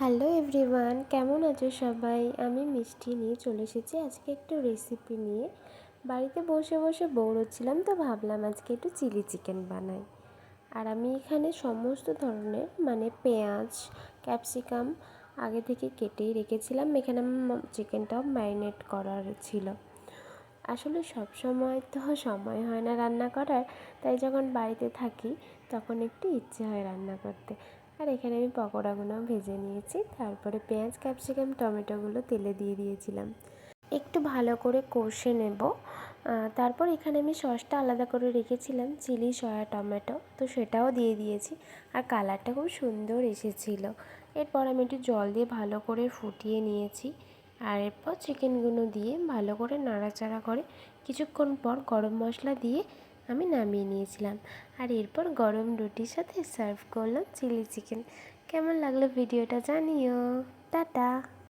Hello everyone, কেমন আছো সবাই? আমি মিষ্টি নিয়ে চলে এসেছি আজকে একটু রেসিপি নিয়ে। বাড়িতে বসে বসে বোর হচ্ছিলাম, তো ভাবলাম আজকে একটু চিলি চিকেন বানাই। আর আমি এখানে সমস্ত ধরনের পেঁয়াজ, ক্যাপসিকাম আগে থেকে কেটেই রেখেছিলাম। এখানে আমার চিকেনটাও ম্যারিনেট করার ছিল। আসলে সব সময় তো সময় হয় না রান্না করার, তাই যখন বাড়িতে থাকি তখন একটু ইচ্ছে হয় রান্না করতে। আর এখানে আমি পকোড়াগুলো ভেজে নিয়েছি, তারপরে পেঁয়াজ, ক্যাপসিকাম, টমেটোগুলো তেলে দিয়ে দিয়েছিলাম। একটু ভালো করে কষে নেব। তারপর এখানে আমি সসটা আলাদা করে রেখেছিলাম, চিলি সয়া টমেটো, তো সেটাও দিয়ে দিয়েছি। আর কালারটা খুব সুন্দর এসেছিল। এরপর আমি একটু জল দিয়ে ভালো করে ফুটিয়ে নিয়েছি। আর এরপর চিকেনগুলো দিয়ে ভালো করে নাড়াচাড়া করে কিছুক্ষণ পর গরম মশলা দিয়ে আমি নামিয়ে নিয়েছিলাম। আর এরপর গরম রুটির সাথে সার্ভ করলাম চিলি চিকেন। কেমন লাগলো ভিডিওটা জানিও।